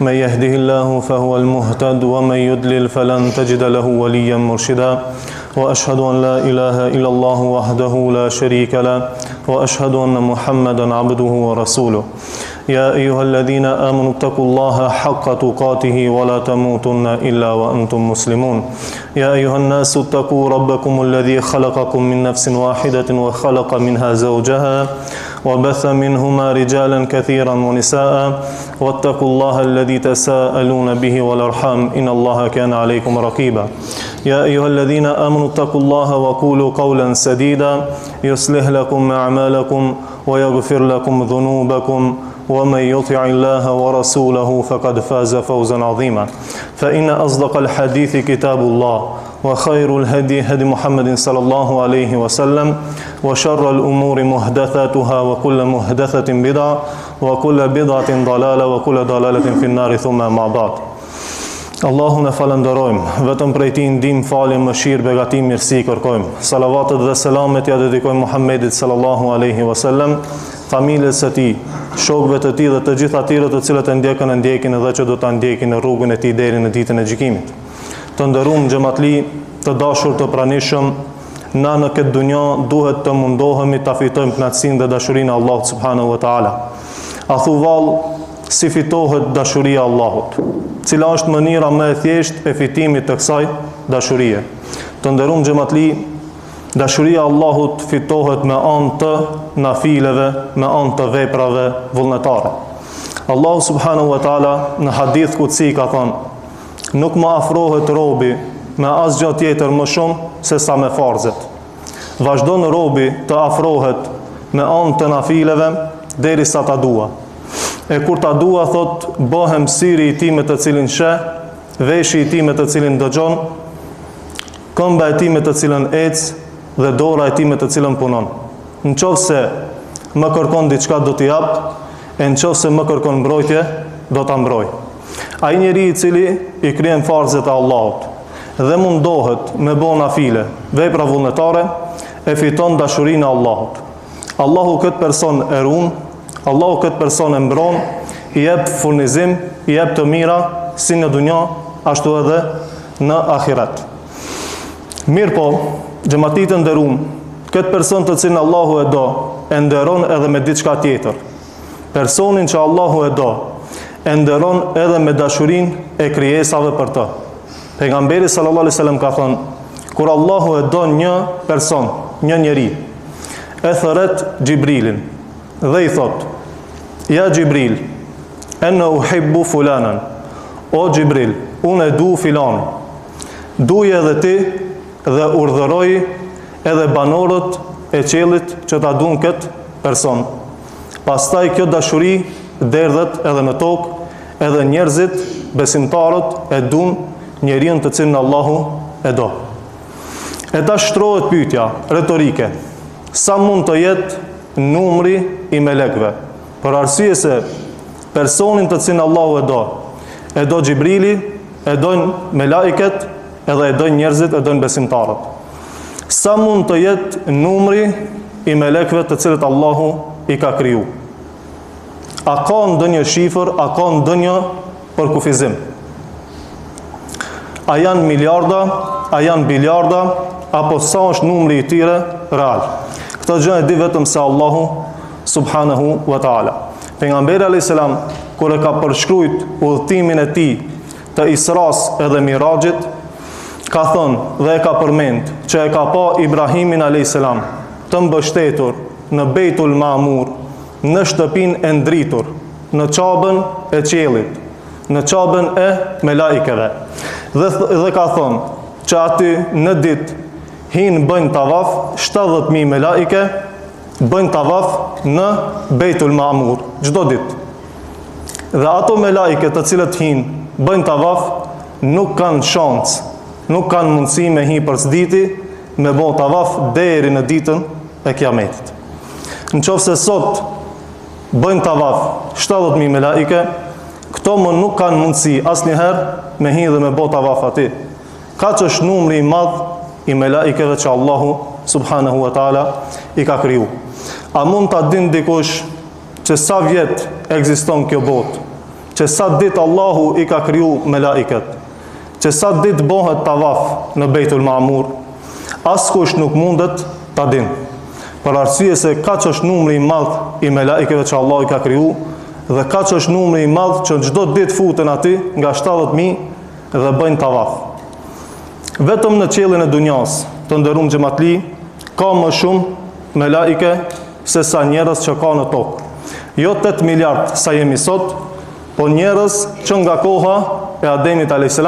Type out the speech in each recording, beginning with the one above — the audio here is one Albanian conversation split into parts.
من يهده الله فهو المهتد ومن يضلل فلن تجد له وليا مرشدا وأشهد أن لا إله إلا الله وحده لا شريك له وأشهد أن محمدا عبده ورسوله يا أيها الذين آمنوا اتقوا الله حق تقاته ولا تموتن إلا وأنتم مسلمون يا أيها الناس اتقوا ربكم الذي خلقكم من نفس واحدة وخلق منها زوجها وبث منهما رجالا كثيرا ونساء واتقوا الله الذي تساءلون به والأرحام إن الله كان عليكم رقيبا يا أيها الذين آمنوا اتقوا الله وقولوا قولا سديدا يصلح لكم أعمالكم ويغفر لكم ذنوبكم ومن يطع الله ورسوله فقد فاز فوزا عظيما فإن أصدق الحديث كتاب الله وخير الهدي هدي محمد صلى الله عليه وسلم وشر الأمور محدثاتها وكل محدثة بدعة وكل بدعة ضلالة وكل ضلالة في النار ثم ما بعد Allahu në falenderojmë, vetëm prej Tij ndihmë, falje, mëshirë, begatim, mirësi kërkojmë. Salavatet dhe selamet ja dedikojmë Muhammedit sallallahu alaihi wasallam, familjes së tij, shokëve të tij dhe të gjithë atyre të cilët e ndjekin edhe që do ta ndjekin në rrugën e tij deri në ditën e gjykimit. Të nderuar xhamatli, të dashur të pranishëm, na në këtë dunjë duhet të mundohemi ta fitojmë kënaqësinë dhe dashurinë e Allahut subhanahu wa taala. A thu vallë, si fitohet dashuria e Allahut? Cila është mënyra më e thjeshtë e fitimit të kësaj dashurie? Të nderuar xhamatli, dashuria e Allahut fitohet me anë të nafileve, me anë të veprave vullnetare. Allahu subhanahu wa taala në hadith kutsi ka thënë: nuk më afrohet robi me asgjë tjetër më shumë se sa me farzet. Vazhdon robi të afrohet me anë të nafileve derisa ta dua. E kur ta dua, thot, bëhem syri i tij me të cilin sheh, veshi i tij me të cilin dëgjon, këmba e tij me të cilën ec dhe dora e tij me të cilën punon. Nëse më kërkon diçka do t'i jap, e nëse më kërkon mbrojtje, do ta mbroj. Ai njeri i cili i kryen farzet e Allahut dhe mundohet me bën nafile, vepra vullnetare, e fiton dashurinë e Allahut. Allahu këtë person e ruan, Allahu këtë person e mbron, i jep furnizim, i jep të mira, si në dunja, ashtu edhe në ahiret. Mirë po, xhamatit të nderuam, këtë person të cilin Allahu e do, e nderon edhe me diçka tjetër. Personin që Allahu e do, e nderon edhe me dashurinë e krijesave për të. Pejgamberi sallallahu alaihi wasallam ka thënë, kur Allahu e do një person, një njeri, e thërret Gjibrilin dhe i thot: ja Gjibril, ene uhibbu fulanan, o Gjibril, unë e du filan, duje edhe ti dhe urdhëroj edhe banorët e qiellit që ta duan këtë person. Pastaj kjo dashuri derdhet edhe në tokë, edhe njerëzit, besimtarët e duan njeriu të cilin Allahu e do. E ta shtrohet pyetja retorike: sa mund të jetë numri i melekëve? Për arsye se personin të cilin Allahu e do Gjibrili, e dojnë melaiket, edhe e dojnë njerëzit, e dojnë besimtarët. Sa mund të jetë numri i melekëve të cilët Allahu i ka kriju? A ka ndonjë shifër, a ka ndonjë përkufizim? A janë miliarda, a janë biliarda, apo sa është numri i tyre real? Këtë gjë e di vetëm se Allahu subhanahu wa ta'ala. Pejgamberi alayhis salam, kur e ka përshkruajt udhëtimin e tij të Isras edhe Mirajit, ka thënë dhe e ka përmend që e ka pa Ibrahimin alayhis salam të mbështetur në Beitul Ma'mur, në shtëpinë e ndritur, në qabën e qiellit, në qabën e melaikeve. Dhe ka thënë që aty në ditë hinë bëjnë tavaf 70.000 melaike, bëjnë tavaf në Beitul Ma'mur çdo ditë. Dhe ato melaike të cilët hinë bëjnë tavaf nuk kanë shans, nuk kanë mundësi me hi përsëditi me bë tavaf deri në ditën e Kiametit. Nëse sot bëjnë tavaf 70.000 melaike, këto më nuk kanë mundësi asnjëherë me hi dhe me bë tavaf aty. Kaq është numri i madh i melaikeve që Allahu subhanahu wa taala i ka kriju. A mund ta din dikush që sa vjet ekziston kjo botë? që sa ditë Allahu i ka kriju melaiket, që sa ditë bëhet tavaf në Bejtul Ma'mur, askush nuk mundet ta din. Për arsye se kaq është numri i madh i melaikeve që Allahu i ka kriju, dhe kaq është numri i madh që çdo ditë futen aty nga 70.000 dhe bëjnë tavaf. Vetëm në qiellin e dunjas, të nderuar xhamatli, ka më shumë melaike se sa njerëz që ka në tokë. Jo 8 miliard sa jemi sot, po njerëz që nga koha e Ademit a.s.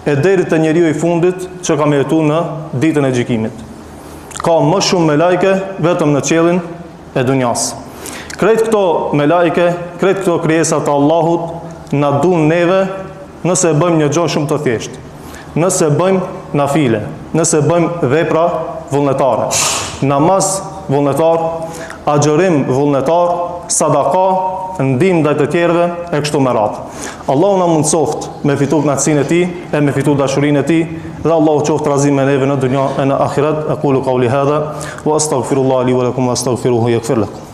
e deri te njeriu i fundit që ka merituar në ditën e gjykimit. Ka më shumë melaike vetëm në qiellin e dunjas. Krejt këto melaike, krejt këto krijesa të Allahut na duan neve nëse bëjmë një gjë shumë të thjeshtë. Nëse bëjmë nafile, nëse bëjmë vepra vullnetare, namaz vullnetar, agjërim vullnetar, sadaka, ndihmë ndaj të tjerëve e kështu me radhë. Allahu na mundsoft me fitu kënaqësinë e tij e me fitu dashurinë e tij, dhe Allahu qoftë razim me neve në dunja e në ahiret. Aqulu qawli hadha wa astaghfirullaha li wa lakum wa astaghfiruhu yaghfir lakum.